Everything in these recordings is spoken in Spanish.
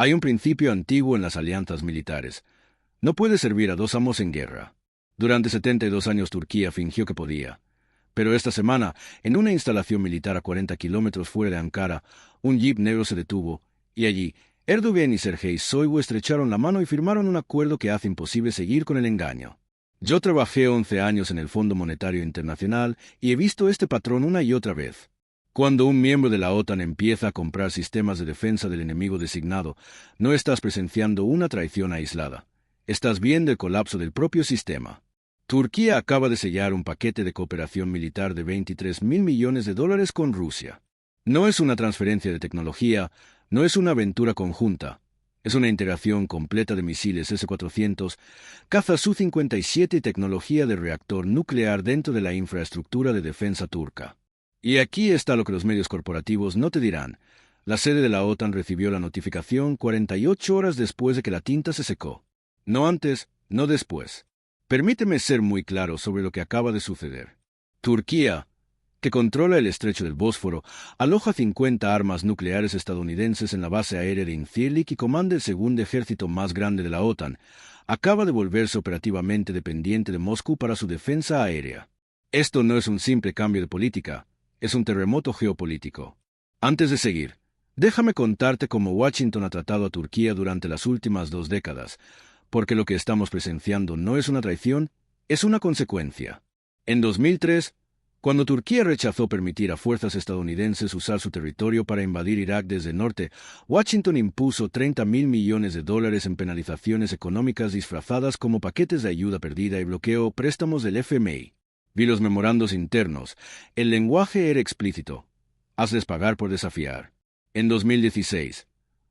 Hay un principio antiguo en las alianzas militares. No puedes servir a dos amos en guerra. Durante 72 años Turquía fingió que podía. Pero esta semana, en una instalación militar a 40 kilómetros fuera de Ankara, un jeep negro se detuvo, y allí, Erdogan y Sergei Shoigu estrecharon la mano y firmaron un acuerdo que hace imposible seguir con el engaño. Yo trabajé 11 años en el Fondo Monetario Internacional y he visto este patrón una y otra vez. Cuando un miembro de la OTAN empieza a comprar sistemas de defensa del enemigo designado, no estás presenciando una traición aislada. Estás viendo el colapso del propio sistema. Turquía acaba de sellar un paquete de cooperación militar de 23.000 millones de dólares con Rusia. No es una transferencia de tecnología, no es una aventura conjunta. Es una integración completa de misiles S-400, cazas Su-57 y tecnología de reactor nuclear dentro de la infraestructura de defensa turca. Y aquí está lo que los medios corporativos no te dirán. La sede de la OTAN recibió la notificación 48 horas después de que la tinta se secó. No antes, no después. Permíteme ser muy claro sobre lo que acaba de suceder. Turquía, que controla el estrecho del Bósforo, aloja 50 armas nucleares estadounidenses en la base aérea de Incirlik y comanda el segundo ejército más grande de la OTAN, acaba de volverse operativamente dependiente de Moscú para su defensa aérea. Esto no es un simple cambio de política, es un terremoto geopolítico. Antes de seguir, déjame contarte cómo Washington ha tratado a Turquía durante las últimas 2 décadas, porque lo que estamos presenciando no es una traición, es una consecuencia. En 2003, cuando Turquía rechazó permitir a fuerzas estadounidenses usar su territorio para invadir Irak desde el norte, Washington impuso $30.000 millones en penalizaciones económicas disfrazadas como paquetes de ayuda perdida y bloqueó préstamos del FMI. Vi los memorandos internos. El lenguaje era explícito. Hazles pagar por desafiar. En 2016,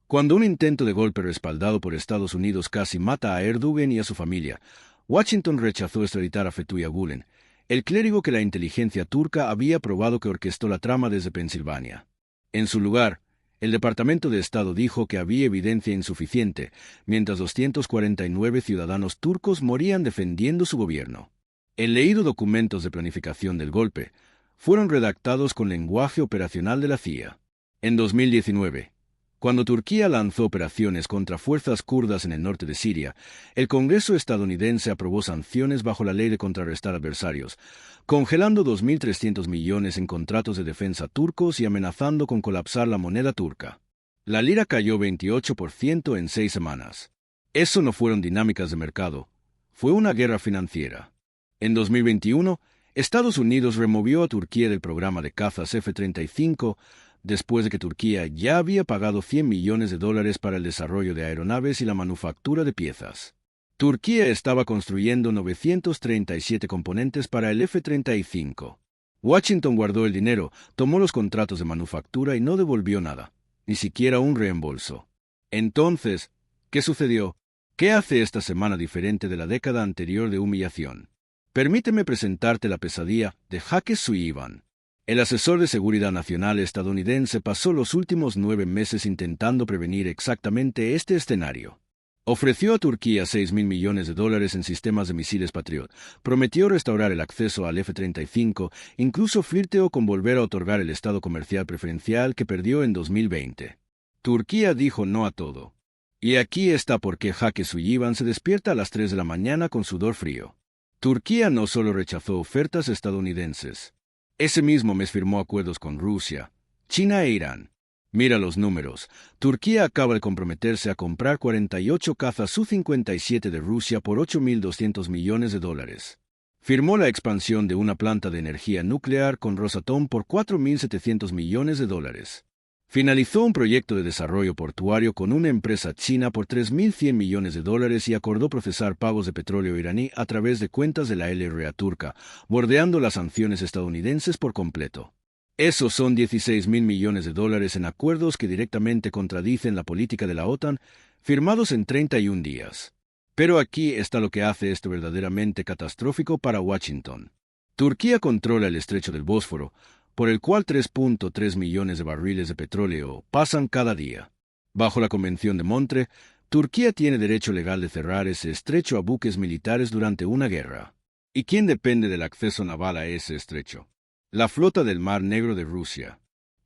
cuando un intento de golpe respaldado por Estados Unidos casi mata a Erdogan y a su familia, Washington rechazó extraditar a Fethullah Gülen, el clérigo que la inteligencia turca había probado que orquestó la trama desde Pensilvania. En su lugar, el Departamento de Estado dijo que había evidencia insuficiente, mientras 249 ciudadanos turcos morían defendiendo su gobierno. El leído documentos de planificación del golpe fueron redactados con lenguaje operacional de la CIA. En 2019, cuando Turquía lanzó operaciones contra fuerzas kurdas en el norte de Siria, el Congreso estadounidense aprobó sanciones bajo la ley de contrarrestar adversarios, congelando 2.300 millones en contratos de defensa turcos y amenazando con colapsar la moneda turca. La lira cayó 28% en 6 semanas. Eso no fueron dinámicas de mercado, fue una guerra financiera. En 2021, Estados Unidos removió a Turquía del programa de cazas F-35 después de que Turquía ya había pagado $100 millones para el desarrollo de aeronaves y la manufactura de piezas. Turquía estaba construyendo 937 componentes para el F-35. Washington guardó el dinero, tomó los contratos de manufactura y no devolvió nada, ni siquiera un reembolso. Entonces, ¿qué sucedió? ¿Qué hace esta semana diferente de la década anterior de humillación? Permíteme presentarte la pesadilla de Jake Sullivan. El asesor de seguridad nacional estadounidense pasó los últimos 9 meses intentando prevenir exactamente este escenario. Ofreció a Turquía $6.000 millones en sistemas de misiles Patriot, prometió restaurar el acceso al F-35, incluso flirteó con volver a otorgar el estado comercial preferencial que perdió en 2020. Turquía dijo no a todo. Y aquí está por qué Jake Sullivan se despierta a las 3 de la mañana con sudor frío. Turquía no solo rechazó ofertas estadounidenses. Ese mismo mes firmó acuerdos con Rusia, China e Irán. Mira los números. Turquía acaba de comprometerse a comprar 48 cazas Su-57 de Rusia por $8.200 millones. Firmó la expansión de una planta de energía nuclear con Rosatom por $4.700 millones. Finalizó un proyecto de desarrollo portuario con una empresa china por $3.100 millones y acordó procesar pagos de petróleo iraní a través de cuentas de la LRA turca, bordeando las sanciones estadounidenses por completo. Esos son $16.000 millones en acuerdos que directamente contradicen la política de la OTAN, firmados en 31 días. Pero aquí está lo que hace esto verdaderamente catastrófico para Washington. Turquía controla el estrecho del Bósforo, por el cual 3.3 millones de barriles de petróleo pasan cada día. Bajo la Convención de Montreux, Turquía tiene derecho legal de cerrar ese estrecho a buques militares durante una guerra. ¿Y quién depende del acceso naval a ese estrecho? La flota del Mar Negro de Rusia.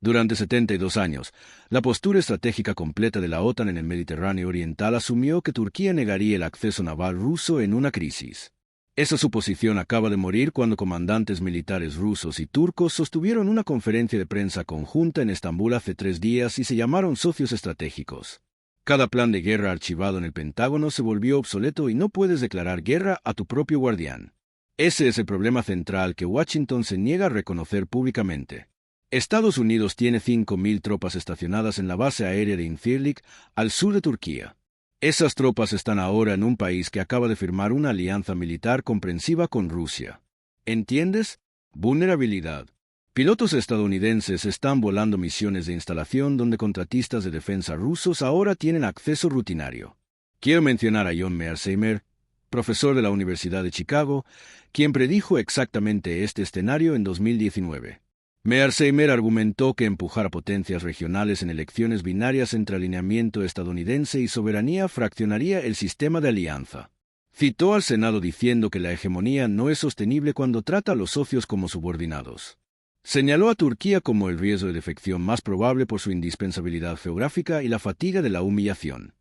Durante 72 años, la postura estratégica completa de la OTAN en el Mediterráneo Oriental asumió que Turquía negaría el acceso naval ruso en una crisis. Esa suposición acaba de morir cuando comandantes militares rusos y turcos sostuvieron una conferencia de prensa conjunta en Estambul hace 3 días y se llamaron socios estratégicos. Cada plan de guerra archivado en el Pentágono se volvió obsoleto y no puedes declarar guerra a tu propio guardián. Ese es el problema central que Washington se niega a reconocer públicamente. Estados Unidos tiene 5.000 tropas estacionadas en la base aérea de Incirlik, al sur de Turquía. Esas tropas están ahora en un país que acaba de firmar una alianza militar comprensiva con Rusia. ¿Entiendes? Vulnerabilidad. Pilotos estadounidenses están volando misiones de instalación donde contratistas de defensa rusos ahora tienen acceso rutinario. Quiero mencionar a John Mearsheimer, profesor de la Universidad de Chicago, quien predijo exactamente este escenario en 2019. Mearsheimer argumentó que empujar a potencias regionales en elecciones binarias entre alineamiento estadounidense y soberanía fraccionaría el sistema de alianza. Citó al Senado diciendo que la hegemonía no es sostenible cuando trata a los socios como subordinados. Señaló a Turquía como el riesgo de defección más probable por su indispensabilidad geográfica y la fatiga de la humillación.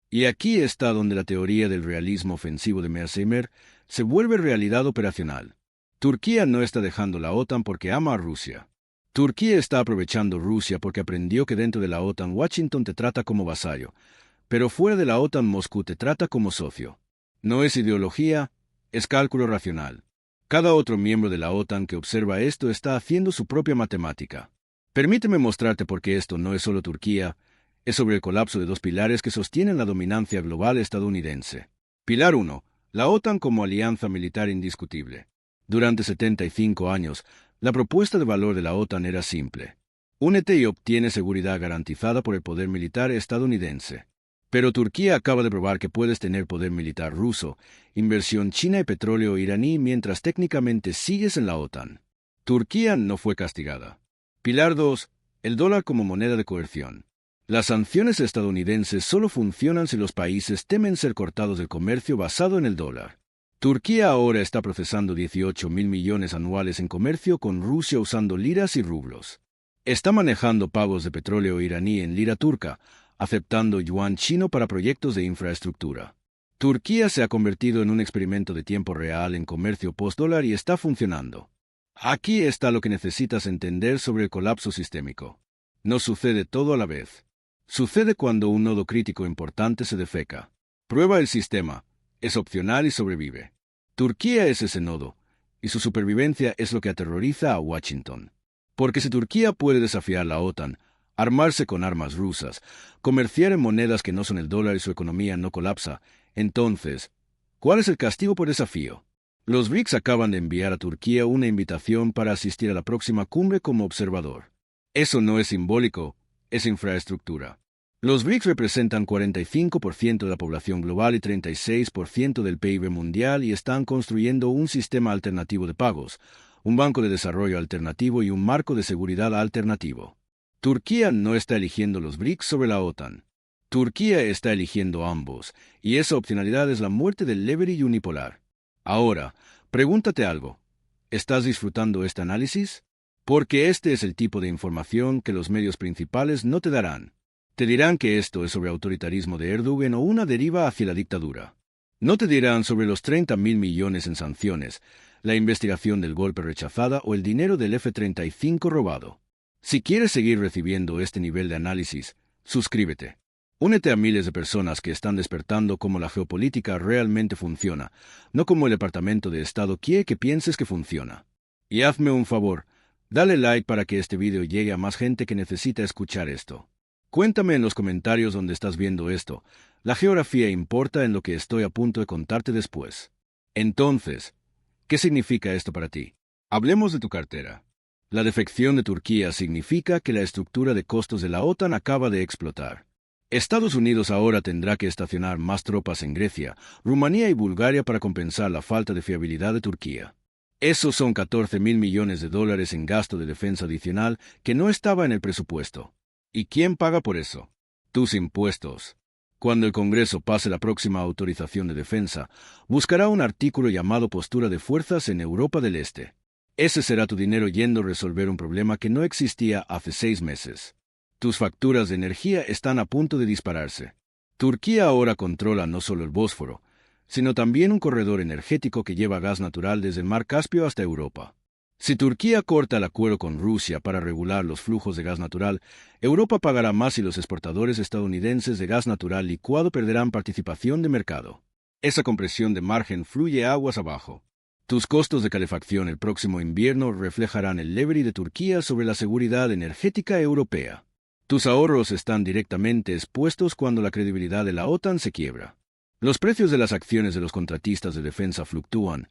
Y aquí está donde la teoría del realismo ofensivo de Mearsheimer se vuelve realidad operacional. Turquía no está dejando la OTAN porque ama a Rusia. Turquía está aprovechando Rusia porque aprendió que dentro de la OTAN Washington te trata como vasallo, pero fuera de la OTAN Moscú te trata como socio. No es ideología, es cálculo racional. Cada otro miembro de la OTAN que observa esto está haciendo su propia matemática. Permíteme mostrarte por qué esto no es solo Turquía, es sobre el colapso de 2 pilares que sostienen la dominancia global estadounidense. Pilar 1. La OTAN como alianza militar indiscutible. Durante 75 años, la propuesta de valor de la OTAN era simple. Únete y obtiene seguridad garantizada por el poder militar estadounidense. Pero Turquía acaba de probar que puedes tener poder militar ruso, inversión china y petróleo iraní mientras técnicamente sigues en la OTAN. Turquía no fue castigada. Pilar 2. El dólar como moneda de coerción. Las sanciones estadounidenses solo funcionan si los países temen ser cortados del comercio basado en el dólar. Turquía ahora está procesando 18.000 millones anuales en comercio con Rusia usando liras y rublos. Está manejando pagos de petróleo iraní en lira turca, aceptando yuan chino para proyectos de infraestructura. Turquía se ha convertido en un experimento de tiempo real en comercio post-dólar y está funcionando. Aquí está lo que necesitas entender sobre el colapso sistémico. No sucede todo a la vez. Sucede cuando un nodo crítico importante se defeca. Prueba el sistema. Es opcional y sobrevive. Turquía es ese nodo, y su supervivencia es lo que aterroriza a Washington. Porque si Turquía puede desafiar la OTAN, armarse con armas rusas, comerciar en monedas que no son el dólar y su economía no colapsa, entonces, ¿cuál es el castigo por desafío? Los BRICS acaban de enviar a Turquía una invitación para asistir a la próxima cumbre como observador. Eso no es simbólico, es infraestructura. Los BRICS representan 45% de la población global y 36% del PIB mundial y están construyendo un sistema alternativo de pagos, un banco de desarrollo alternativo y un marco de seguridad alternativo. Turquía no está eligiendo los BRICS sobre la OTAN. Turquía está eligiendo ambos, y esa opcionalidad es la muerte del leverage unipolar. Ahora, pregúntate algo. ¿Estás disfrutando este análisis? Porque este es el tipo de información que los medios principales no te darán. Te dirán que esto es sobre autoritarismo de Erdogan o una deriva hacia la dictadura. No te dirán sobre los 30.000 millones en sanciones, la investigación del golpe rechazada o el dinero del F-35 robado. Si quieres seguir recibiendo este nivel de análisis, suscríbete. Únete a miles de personas que están despertando cómo la geopolítica realmente funciona, no como el Departamento de Estado quiere que pienses que funciona. Y hazme un favor, dale like para que este video llegue a más gente que necesita escuchar esto. Cuéntame en los comentarios donde estás viendo esto. La geografía importa en lo que estoy a punto de contarte después. Entonces, ¿qué significa esto para ti? Hablemos de tu cartera. La defección de Turquía significa que la estructura de costos de la OTAN acaba de explotar. Estados Unidos ahora tendrá que estacionar más tropas en Grecia, Rumanía y Bulgaria para compensar la falta de fiabilidad de Turquía. Esos son 14.000 millones de dólares en gasto de defensa adicional que no estaba en el presupuesto. ¿Y quién paga por eso? Tus impuestos. Cuando el Congreso pase la próxima autorización de defensa, buscará un artículo llamado postura de fuerzas en Europa del Este. Ese será tu dinero yendo a resolver un problema que no existía hace 6 meses. Tus facturas de energía están a punto de dispararse. Turquía ahora controla no solo el Bósforo, sino también un corredor energético que lleva gas natural desde el mar Caspio hasta Europa. Si Turquía corta el acuerdo con Rusia para regular los flujos de gas natural, Europa pagará más y los exportadores estadounidenses de gas natural licuado perderán participación de mercado. Esa compresión de margen fluye aguas abajo. Tus costos de calefacción el próximo invierno reflejarán el leverage de Turquía sobre la seguridad energética europea. Tus ahorros están directamente expuestos cuando la credibilidad de la OTAN se quiebra. Los precios de las acciones de los contratistas de defensa fluctúan,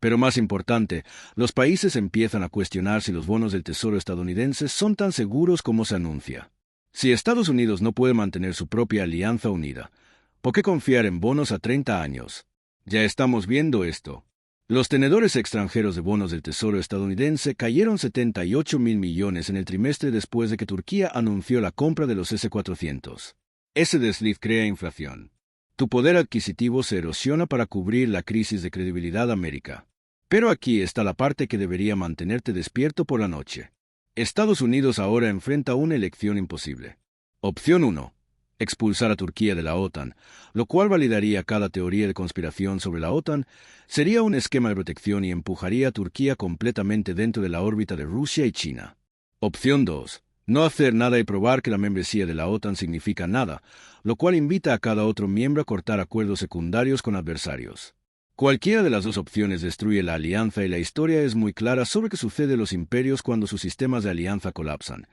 pero más importante, los países empiezan a cuestionar si los bonos del Tesoro estadounidense son tan seguros como se anuncia. Si Estados Unidos no puede mantener su propia alianza unida, ¿por qué confiar en bonos a 30 años? Ya estamos viendo esto. Los tenedores extranjeros de bonos del Tesoro estadounidense cayeron 78.000 millones en el trimestre después de que Turquía anunció la compra de los S-400. Ese desliz crea inflación. Tu poder adquisitivo se erosiona para cubrir la crisis de credibilidad América. Pero aquí está la parte que debería mantenerte despierto por la noche. Estados Unidos ahora enfrenta una elección imposible. Opción 1. Expulsar a Turquía de la OTAN, lo cual validaría cada teoría de conspiración sobre la OTAN, sería un esquema de protección y empujaría a Turquía completamente dentro de la órbita de Rusia y China. Opción 2. No hacer nada y probar que la membresía de la OTAN significa nada, lo cual invita a cada otro miembro a cortar acuerdos secundarios con adversarios. Cualquiera de las dos opciones destruye la alianza y la historia es muy clara sobre qué sucede a los imperios cuando sus sistemas de alianza colapsan.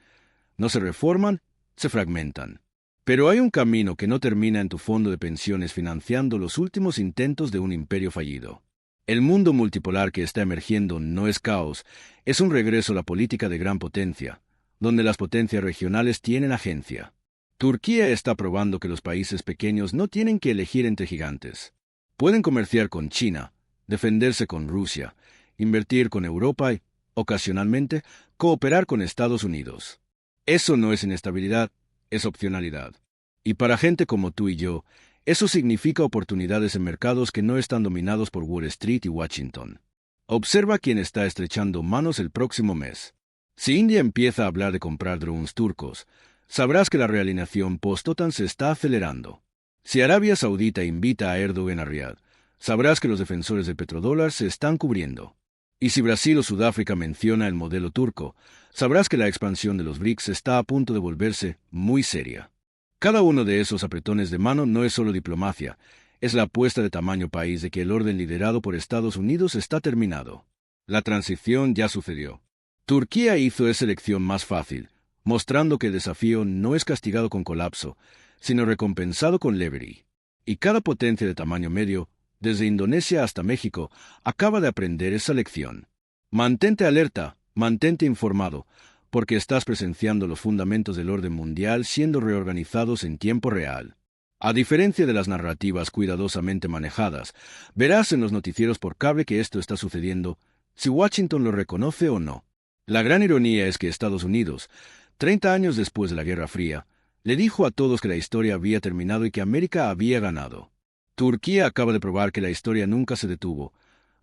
No se reforman, se fragmentan. Pero hay un camino que no termina en tu fondo de pensiones financiando los últimos intentos de un imperio fallido. El mundo multipolar que está emergiendo no es caos, es un regreso a la política de gran potencia, donde las potencias regionales tienen agencia. Turquía está probando que los países pequeños no tienen que elegir entre gigantes. Pueden comerciar con China, defenderse con Rusia, invertir con Europa y, ocasionalmente, cooperar con Estados Unidos. Eso no es inestabilidad, es opcionalidad. Y para gente como tú y yo, eso significa oportunidades en mercados que no están dominados por Wall Street y Washington. Observa quién está estrechando manos el próximo mes. Si India empieza a hablar de comprar drones turcos, sabrás que la realineación post-OTAN se está acelerando. Si Arabia Saudita invita a Erdogan a Riad, sabrás que los defensores del petrodólar se están cubriendo. Y si Brasil o Sudáfrica menciona el modelo turco, sabrás que la expansión de los BRICS está a punto de volverse muy seria. Cada uno de esos apretones de mano no es solo diplomacia, es la apuesta de tamaño país de que el orden liderado por Estados Unidos está terminado. La transición ya sucedió. Turquía hizo esa elección más fácil, mostrando que el desafío no es castigado con colapso, sino recompensado con leverage. Y cada potencia de tamaño medio, desde Indonesia hasta México, acaba de aprender esa lección. Mantente alerta, mantente informado, porque estás presenciando los fundamentos del orden mundial siendo reorganizados en tiempo real. A diferencia de las narrativas cuidadosamente manejadas, verás en los noticieros por cable que esto está sucediendo, si Washington lo reconoce o no. La gran ironía es que Estados Unidos, 30 años después de la Guerra Fría, le dijo a todos que la historia había terminado y que América había ganado. Turquía acaba de probar que la historia nunca se detuvo,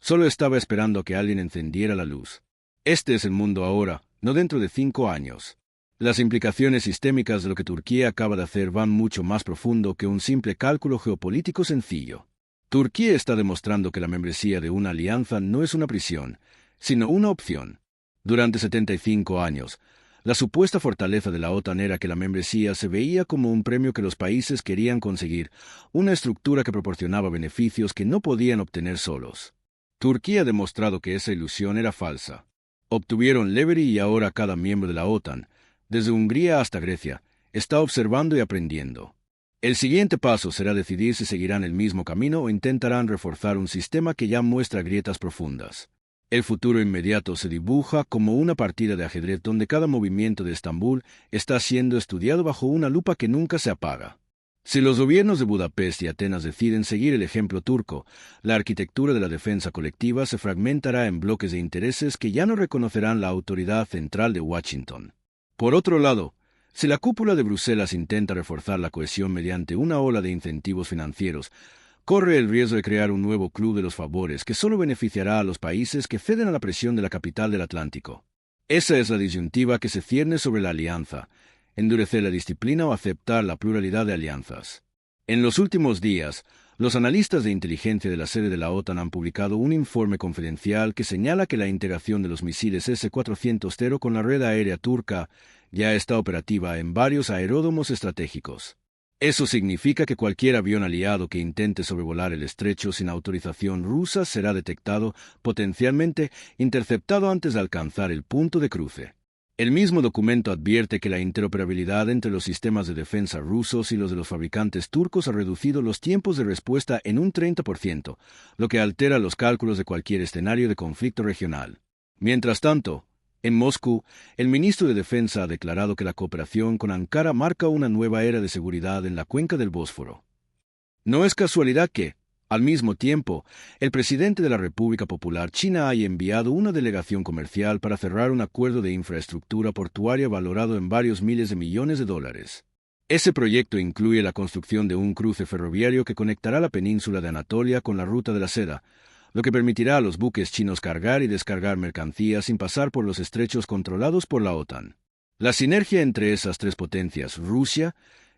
solo estaba esperando a que alguien encendiera la luz. Este es el mundo ahora, no dentro de 5 años. Las implicaciones sistémicas de lo que Turquía acaba de hacer van mucho más profundo que un simple cálculo geopolítico sencillo. Turquía está demostrando que la membresía de una alianza no es una prisión, sino una opción. Durante 75 años, la supuesta fortaleza de la OTAN era que la membresía se veía como un premio que los países querían conseguir, una estructura que proporcionaba beneficios que no podían obtener solos. Turquía ha demostrado que esa ilusión era falsa. Obtuvieron leverage y ahora cada miembro de la OTAN, desde Hungría hasta Grecia, está observando y aprendiendo. El siguiente paso será decidir si seguirán el mismo camino o intentarán reforzar un sistema que ya muestra grietas profundas. El futuro inmediato se dibuja como una partida de ajedrez donde cada movimiento de Estambul está siendo estudiado bajo una lupa que nunca se apaga. Si los gobiernos de Budapest y Atenas deciden seguir el ejemplo turco, la arquitectura de la defensa colectiva se fragmentará en bloques de intereses que ya no reconocerán la autoridad central de Washington. Por otro lado, si la cúpula de Bruselas intenta reforzar la cohesión mediante una ola de incentivos financieros, corre el riesgo de crear un nuevo club de los favores que solo beneficiará a los países que ceden a la presión de la capital del Atlántico. Esa es la disyuntiva que se cierne sobre la alianza: endurecer la disciplina o aceptar la pluralidad de alianzas. En los últimos días, los analistas de inteligencia de la sede de la OTAN han publicado un informe confidencial que señala que la integración de los misiles S-400 con la red aérea turca ya está operativa en varios aeródromos estratégicos. Eso significa que cualquier avión aliado que intente sobrevolar el estrecho sin autorización rusa será detectado, potencialmente interceptado antes de alcanzar el punto de cruce. El mismo documento advierte que la interoperabilidad entre los sistemas de defensa rusos y los de los fabricantes turcos ha reducido los tiempos de respuesta en un 30%, lo que altera los cálculos de cualquier escenario de conflicto regional. Mientras tanto, en Moscú, el ministro de Defensa ha declarado que la cooperación con Ankara marca una nueva era de seguridad en la cuenca del Bósforo. No es casualidad que, al mismo tiempo, el presidente de la República Popular China haya enviado una delegación comercial para cerrar un acuerdo de infraestructura portuaria valorado en varios miles de millones de dólares. Ese proyecto incluye la construcción de un cruce ferroviario que conectará la península de Anatolia con la ruta de la seda, lo que permitirá a los buques chinos cargar y descargar mercancías sin pasar por los estrechos controlados por la OTAN. La sinergia entre esas tres potencias, Rusia,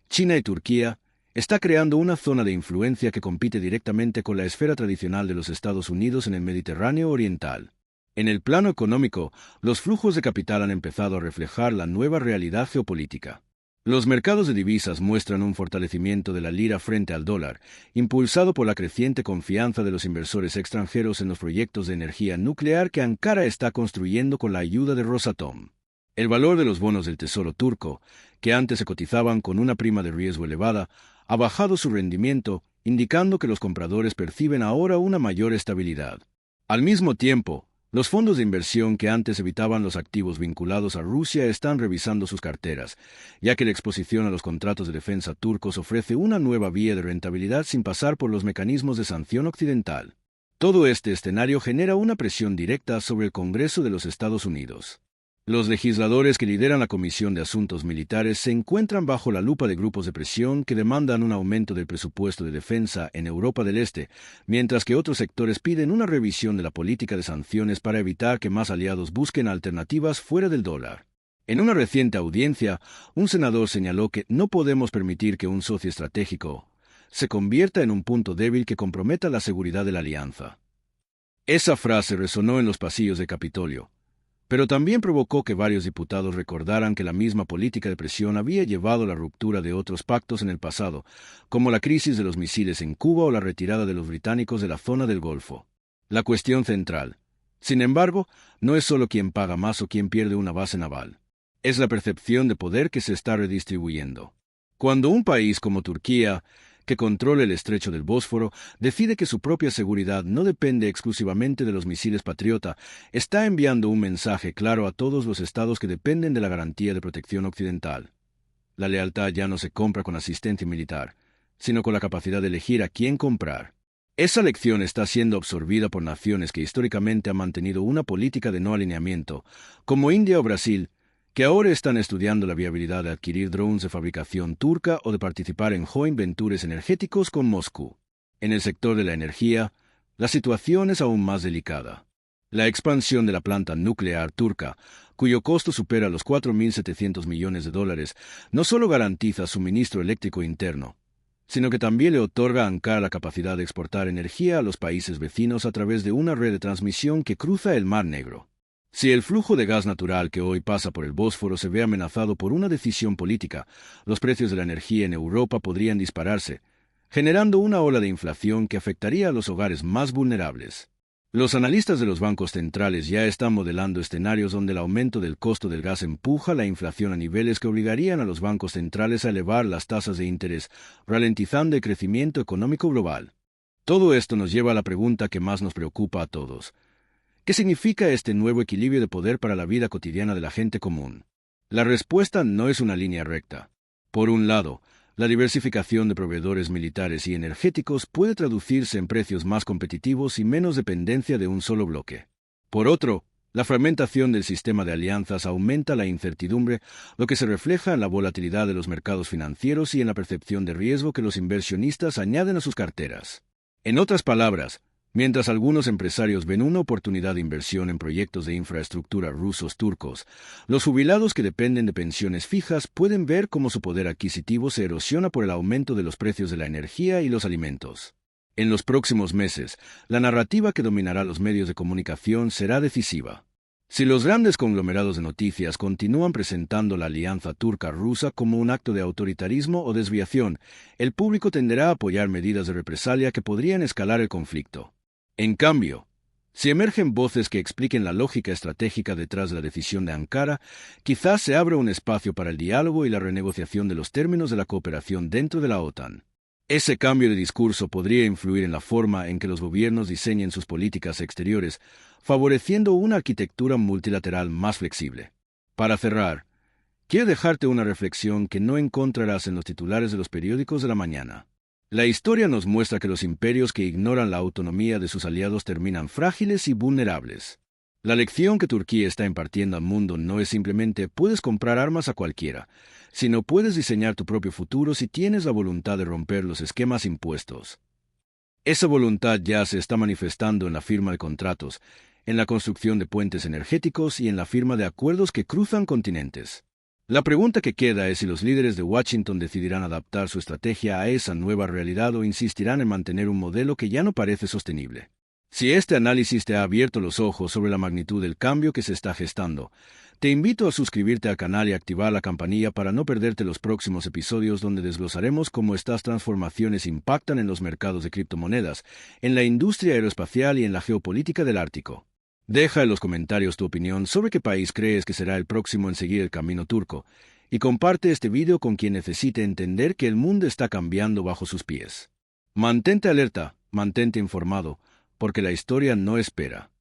China y Turquía, está creando una zona de influencia que compite directamente con la esfera tradicional de los Estados Unidos en el Mediterráneo Oriental. En el plano económico, los flujos de capital han empezado a reflejar la nueva realidad geopolítica. Los mercados de divisas muestran un fortalecimiento de la lira frente al dólar, impulsado por la creciente confianza de los inversores extranjeros en los proyectos de energía nuclear que Ankara está construyendo con la ayuda de Rosatom. El valor de los bonos del Tesoro turco, que antes se cotizaban con una prima de riesgo elevada, ha bajado su rendimiento, indicando que los compradores perciben ahora una mayor estabilidad. Al mismo tiempo, los fondos de inversión que antes evitaban los activos vinculados a Rusia están revisando sus carteras, ya que la exposición a los contratos de defensa turcos ofrece una nueva vía de rentabilidad sin pasar por los mecanismos de sanción occidental. Todo este escenario genera una presión directa sobre el Congreso de los Estados Unidos. Los legisladores que lideran la Comisión de Asuntos Militares se encuentran bajo la lupa de grupos de presión que demandan un aumento del presupuesto de defensa en Europa del Este, mientras que otros sectores piden una revisión de la política de sanciones para evitar que más aliados busquen alternativas fuera del dólar. En una reciente audiencia, un senador señaló que no podemos permitir que un socio estratégico se convierta en un punto débil que comprometa la seguridad de la alianza. Esa frase resonó en los pasillos del Capitolio, pero también provocó que varios diputados recordaran que la misma política de presión había llevado a la ruptura de otros pactos en el pasado, como la crisis de los misiles en Cuba o la retirada de los británicos de la zona del Golfo. La cuestión central, sin embargo, no es solo quién paga más o quién pierde una base naval. Es la percepción de poder que se está redistribuyendo. Cuando un país como Turquía, que controla el estrecho del Bósforo, decide que su propia seguridad no depende exclusivamente de los misiles Patriota, está enviando un mensaje claro a todos los estados que dependen de la garantía de protección occidental. La lealtad ya no se compra con asistencia militar, sino con la capacidad de elegir a quién comprar. Esa lección está siendo absorbida por naciones que históricamente han mantenido una política de no alineamiento, como India o Brasil, que ahora están estudiando la viabilidad de adquirir drones de fabricación turca o de participar en joint ventures energéticos con Moscú. En el sector de la energía, la situación es aún más delicada. La expansión de la planta nuclear turca, cuyo costo supera los $4.700 millones, no solo garantiza suministro eléctrico interno, sino que también le otorga a Ankara la capacidad de exportar energía a los países vecinos a través de una red de transmisión que cruza el Mar Negro. Si el flujo de gas natural que hoy pasa por el Bósforo se ve amenazado por una decisión política, los precios de la energía en Europa podrían dispararse, generando una ola de inflación que afectaría a los hogares más vulnerables. Los analistas de los bancos centrales ya están modelando escenarios donde el aumento del costo del gas empuja la inflación a niveles que obligarían a los bancos centrales a elevar las tasas de interés, ralentizando el crecimiento económico global. Todo esto nos lleva a la pregunta que más nos preocupa a todos. ¿Qué significa este nuevo equilibrio de poder para la vida cotidiana de la gente común? La respuesta no es una línea recta. Por un lado, la diversificación de proveedores militares y energéticos puede traducirse en precios más competitivos y menos dependencia de un solo bloque. Por otro, la fragmentación del sistema de alianzas aumenta la incertidumbre, lo que se refleja en la volatilidad de los mercados financieros y en la percepción de riesgo que los inversionistas añaden a sus carteras. En otras palabras, mientras algunos empresarios ven una oportunidad de inversión en proyectos de infraestructura rusos turcos, los jubilados que dependen de pensiones fijas pueden ver cómo su poder adquisitivo se erosiona por el aumento de los precios de la energía y los alimentos. En los próximos meses, la narrativa que dominará los medios de comunicación será decisiva. Si los grandes conglomerados de noticias continúan presentando la alianza turca-rusa como un acto de autoritarismo o desviación, el público tenderá a apoyar medidas de represalia que podrían escalar el conflicto. En cambio, si emergen voces que expliquen la lógica estratégica detrás de la decisión de Ankara, quizás se abra un espacio para el diálogo y la renegociación de los términos de la cooperación dentro de la OTAN. Ese cambio de discurso podría influir en la forma en que los gobiernos diseñen sus políticas exteriores, favoreciendo una arquitectura multilateral más flexible. Para cerrar, quiero dejarte una reflexión que no encontrarás en los titulares de los periódicos de la mañana. La historia nos muestra que los imperios que ignoran la autonomía de sus aliados terminan frágiles y vulnerables. La lección que Turquía está impartiendo al mundo no es simplemente puedes comprar armas a cualquiera, sino puedes diseñar tu propio futuro si tienes la voluntad de romper los esquemas impuestos. Esa voluntad ya se está manifestando en la firma de contratos, en la construcción de puentes energéticos y en la firma de acuerdos que cruzan continentes. La pregunta que queda es si los líderes de Washington decidirán adaptar su estrategia a esa nueva realidad o insistirán en mantener un modelo que ya no parece sostenible. Si este análisis te ha abierto los ojos sobre la magnitud del cambio que se está gestando, te invito a suscribirte al canal y activar la campanilla para no perderte los próximos episodios donde desglosaremos cómo estas transformaciones impactan en los mercados de criptomonedas, en la industria aeroespacial y en la geopolítica del Ártico. Deja en los comentarios tu opinión sobre qué país crees que será el próximo en seguir el camino turco, y comparte este video con quien necesite entender que el mundo está cambiando bajo sus pies. Mantente alerta, mantente informado, porque la historia no espera.